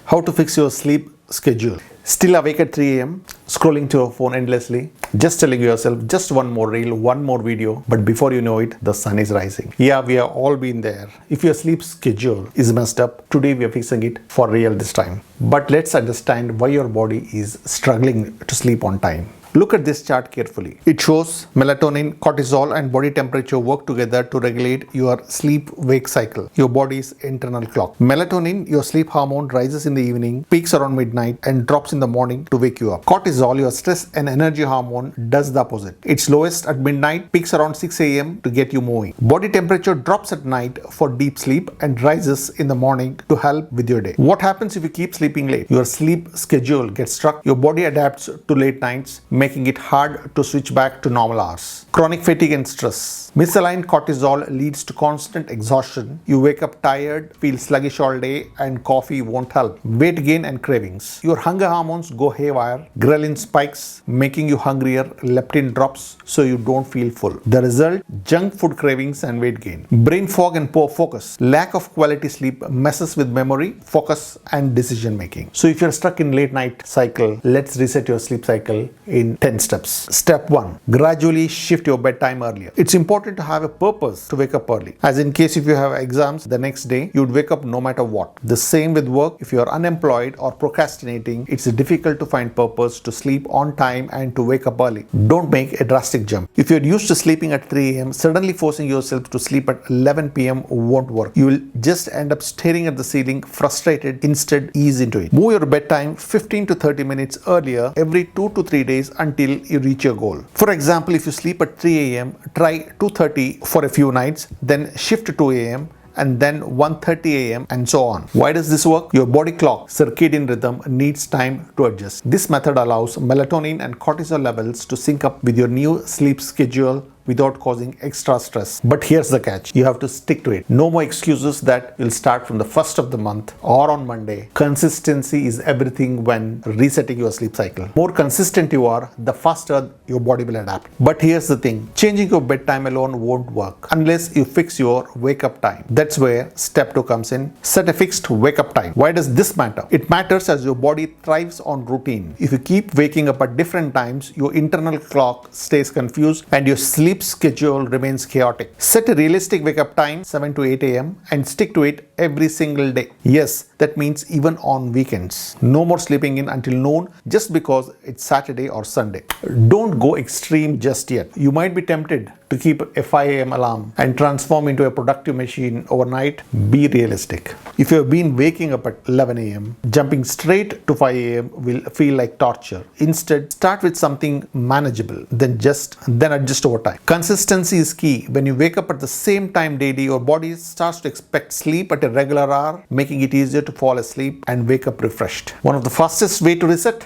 How to fix your sleep schedule. Still awake at 3 a.m., scrolling to your phone endlessly, just telling yourself just one more reel, one more video, but before you know it, the sun is rising. Yeah, we have all been there. If your sleep schedule is messed up, today we are fixing it for real this time. But let's understand why your body is struggling to sleep on time. Look at this chart carefully. It shows melatonin, cortisol and body temperature work together to regulate your sleep-wake cycle, your body's internal clock. Melatonin, your sleep hormone, rises in the evening, peaks around midnight and drops in the morning to wake you up. Cortisol, your stress and energy hormone, does the opposite. It's lowest at midnight, peaks around 6 a.m. to get you moving. Body temperature drops at night for deep sleep and rises in the morning to help with your day. What happens if you keep sleeping late? Your sleep schedule gets stuck, your body adapts to late nights, making it hard to switch back to normal hours. Chronic fatigue and stress. Misaligned cortisol leads to constant exhaustion. You wake up tired, feel sluggish all day, and coffee won't help. Weight gain and cravings. Your hunger hormones go haywire. Ghrelin spikes, making you hungrier. Leptin drops, so you don't feel full. The result? Junk food cravings and weight gain. Brain fog and poor focus. Lack of quality sleep messes with memory, focus, and decision making. So if you're stuck in late night cycle, let's reset your sleep cycle in 10 steps. Step 1. Gradually shift your bedtime earlier. It's important to have a purpose to wake up early. As in case if you have exams the next day, you'd wake up no matter what. The same with work. If you're unemployed or procrastinating, it's difficult to find purpose to sleep on time and to wake up early. Don't make a drastic jump. If you're used to sleeping at 3 a.m., suddenly forcing yourself to sleep at 11 p.m. won't work. You will just end up staring at the ceiling, frustrated. Instead, ease into it. Move your bedtime 15 to 30 minutes earlier every 2 to 3 days until you reach your goal. For example, if you sleep at 3 a.m., try 2:30 for a few nights, then shift to 2 a.m. and then 1:30 a.m. and so on. Why does this work? Your body clock, circadian rhythm, needs time to adjust. This method allows melatonin and cortisol levels to sync up with your new sleep schedule without causing extra stress. But here's the catch. You have to stick to it. No more excuses that you'll start from the first of the month or on Monday. Consistency is everything when resetting your sleep cycle. More consistent you are, the faster your body will adapt. But here's the thing. Changing your bedtime alone won't work unless you fix your wake-up time. That's where step 2 comes in. Set a fixed wake-up time. Why does this matter? It matters as your body thrives on routine. If you keep waking up at different times, your internal clock stays confused and your sleep schedule remains chaotic. Set a realistic wake-up time, 7 to 8 a.m. and stick to it every single day. Yes, that means even on weekends. No more sleeping in until noon just because it's Saturday or Sunday. Don't go extreme just yet. You might be tempted to keep a 5 a.m. alarm and transform into a productive machine overnight. Be realistic. If you have been waking up at 11 a.m., jumping straight to 5 a.m. will feel like torture. Instead, start with something manageable, then adjust over time. Consistency is key. When you wake up at the same time daily, your body starts to expect sleep at a regular hour, making it easier to fall asleep and wake up refreshed. One of the fastest way to reset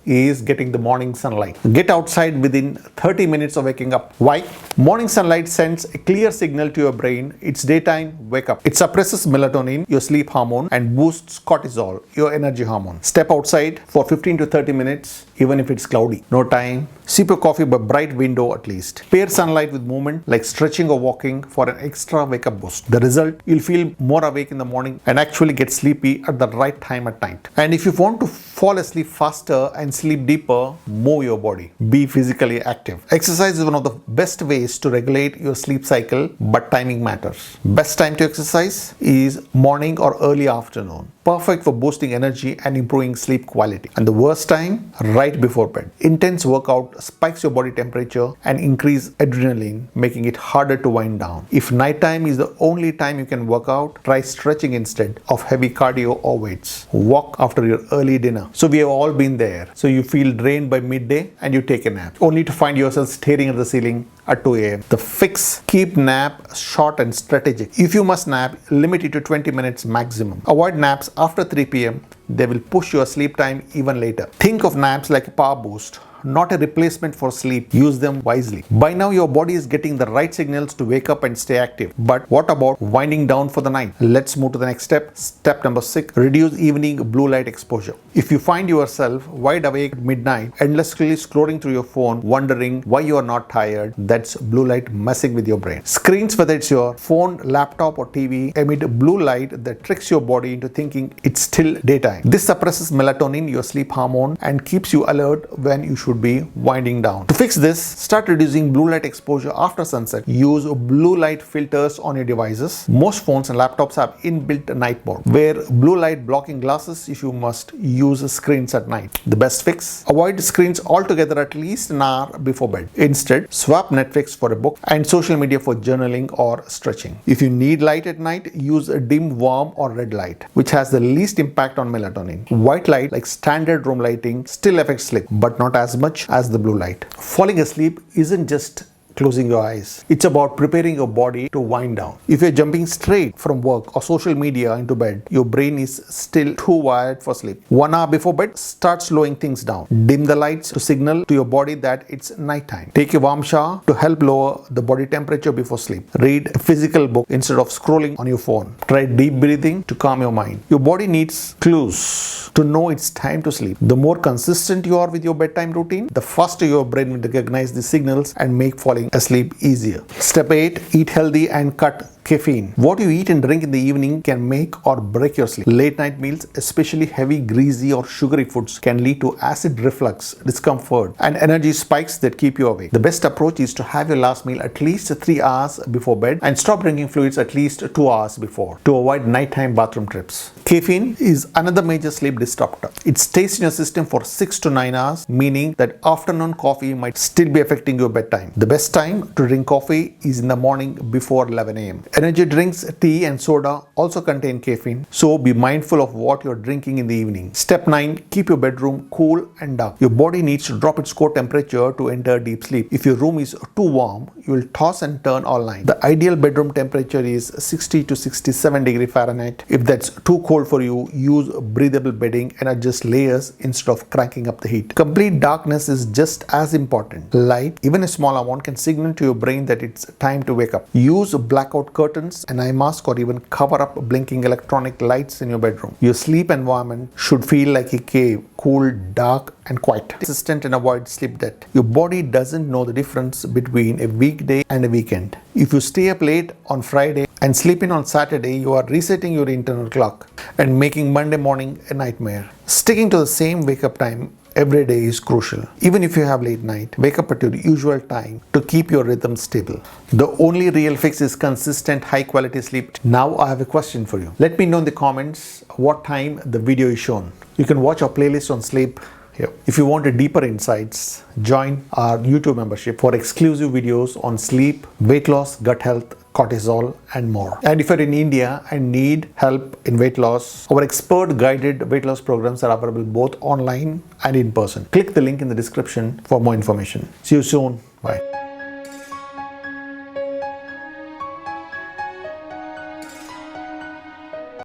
is getting the morning sunlight. Get outside within 30 minutes of waking up. Why? Morning sunlight sends a clear signal to your brain. It's daytime, wake up. It suppresses melatonin, your sleep hormone, and boosts cortisol, your energy hormone. Step outside for 15 to 30 minutes, even if it's cloudy. No time. Sip your coffee by bright window at least. Pair sunlight with movement like stretching or walking for an extra wake-up boost. The result, you'll feel more awake in the morning and actually get sleepy at the right time at night. And if you want to fall asleep faster and sleep deeper, move your body. Be physically active. Exercise is one of the best ways to regulate your sleep cycle, but timing matters. Best time to exercise is morning or early afternoon. Perfect for boosting energy and improving sleep quality. And the worst time, right before bed. Intense workout spikes your body temperature and increase adrenaline, making it harder to wind down. If nighttime is the only time you can work out, try stretching instead of heavy cardio or weights. Walk after your early dinner. So we have all been there. So you feel drained by midday and you take a nap, only to find yourself staring at the ceiling at 2 a.m. The fix: keep nap short and strategic. If you must nap, limit it to 20 minutes maximum. Avoid naps after 3 p.m. They will push your sleep time even later. Think of naps like a power boost, not a replacement for sleep. Use them wisely. By now, your body is getting the right signals to wake up and stay active. But what about winding down for the night? Let's move to the next step. Step number 6, reduce evening blue light exposure. If you find yourself wide awake at midnight, endlessly scrolling through your phone, wondering why you are not tired, that That's blue light messing with your brain. Screens, whether it's your phone, laptop or TV, emit blue light that tricks your body into thinking it's still daytime. This suppresses melatonin, your sleep hormone, and keeps you alert when you should be winding down. To fix this, start reducing blue light exposure after sunset. Use blue light filters on your devices. Most phones and laptops have inbuilt night mode. Wear blue light blocking glasses if you must use screens at night. The best fix? Avoid screens altogether at least an hour before bed. Instead, swap Netflix for a book and social media for journaling or stretching. If you need light at night, use a dim, warm or red light, which has the least impact on melatonin. White light, like standard room lighting, still affects sleep, but not as much as the blue light. Falling asleep isn't just closing your eyes. It's about preparing your body to wind down. If you're jumping straight from work or social media into bed, your brain is still too wired for sleep. 1 hour before bed, start slowing things down. Dim the lights to signal to your body that it's nighttime. Take a warm shower to help lower the body temperature before sleep. Read a physical book instead of scrolling on your phone. Try deep breathing to calm your mind. Your body needs clues to know it's time to sleep. The more consistent you are with your bedtime routine, the faster your brain will recognize the signals and make falling asleep easier. Step 8. Eat healthy and cut caffeine. What you eat and drink in the evening can make or break your sleep. Late night meals, especially heavy, greasy or sugary foods, can lead to acid reflux, discomfort and energy spikes that keep you awake. The best approach is to have your last meal at least 3 hours before bed and stop drinking fluids at least 2 hours before to avoid nighttime bathroom trips. Caffeine is another major sleep disruptor. It stays in your system for 6 to 9 hours, meaning that afternoon coffee might still be affecting your bedtime. The best time to drink coffee is in the morning before 11 a.m. Energy drinks, tea and soda also contain caffeine, so be mindful of what you're drinking in the evening. Step 9. Keep your bedroom cool and dark. Your body needs to drop its core temperature to enter deep sleep. If your room is too warm, you will toss and turn all night. The ideal bedroom temperature is 60 to 67 degrees Fahrenheit. If that's too cold for you, use breathable bedding and adjust layers instead of cranking up the heat. Complete darkness is just as important. Light, even a small amount, can signal to your brain that it's time to wake up. Use blackout curtains, an eye mask or even cover up blinking electronic lights in your bedroom. Your sleep environment should feel like a cave, cool, dark and quiet. Consistent and avoid sleep debt. Your body doesn't know the difference between a weekday and a weekend. If you stay up late on Friday and sleep in on Saturday, you are resetting your internal clock and making Monday morning a nightmare. Sticking to the same wake up time every day is crucial. Even if you have late night, wake up at your usual time to keep your rhythm stable. The only real fix is consistent high quality sleep. Now I have a question for you. Let me know in the comments what time the video is shown. You can watch our playlist on sleep here. If you want a deeper insights, join our YouTube membership for exclusive videos on sleep, weight loss, gut health, cortisol and more. And if you're in India and need help in weight loss, our expert guided weight loss programs are available both online and in person. Click the link in the description for more information. See you soon.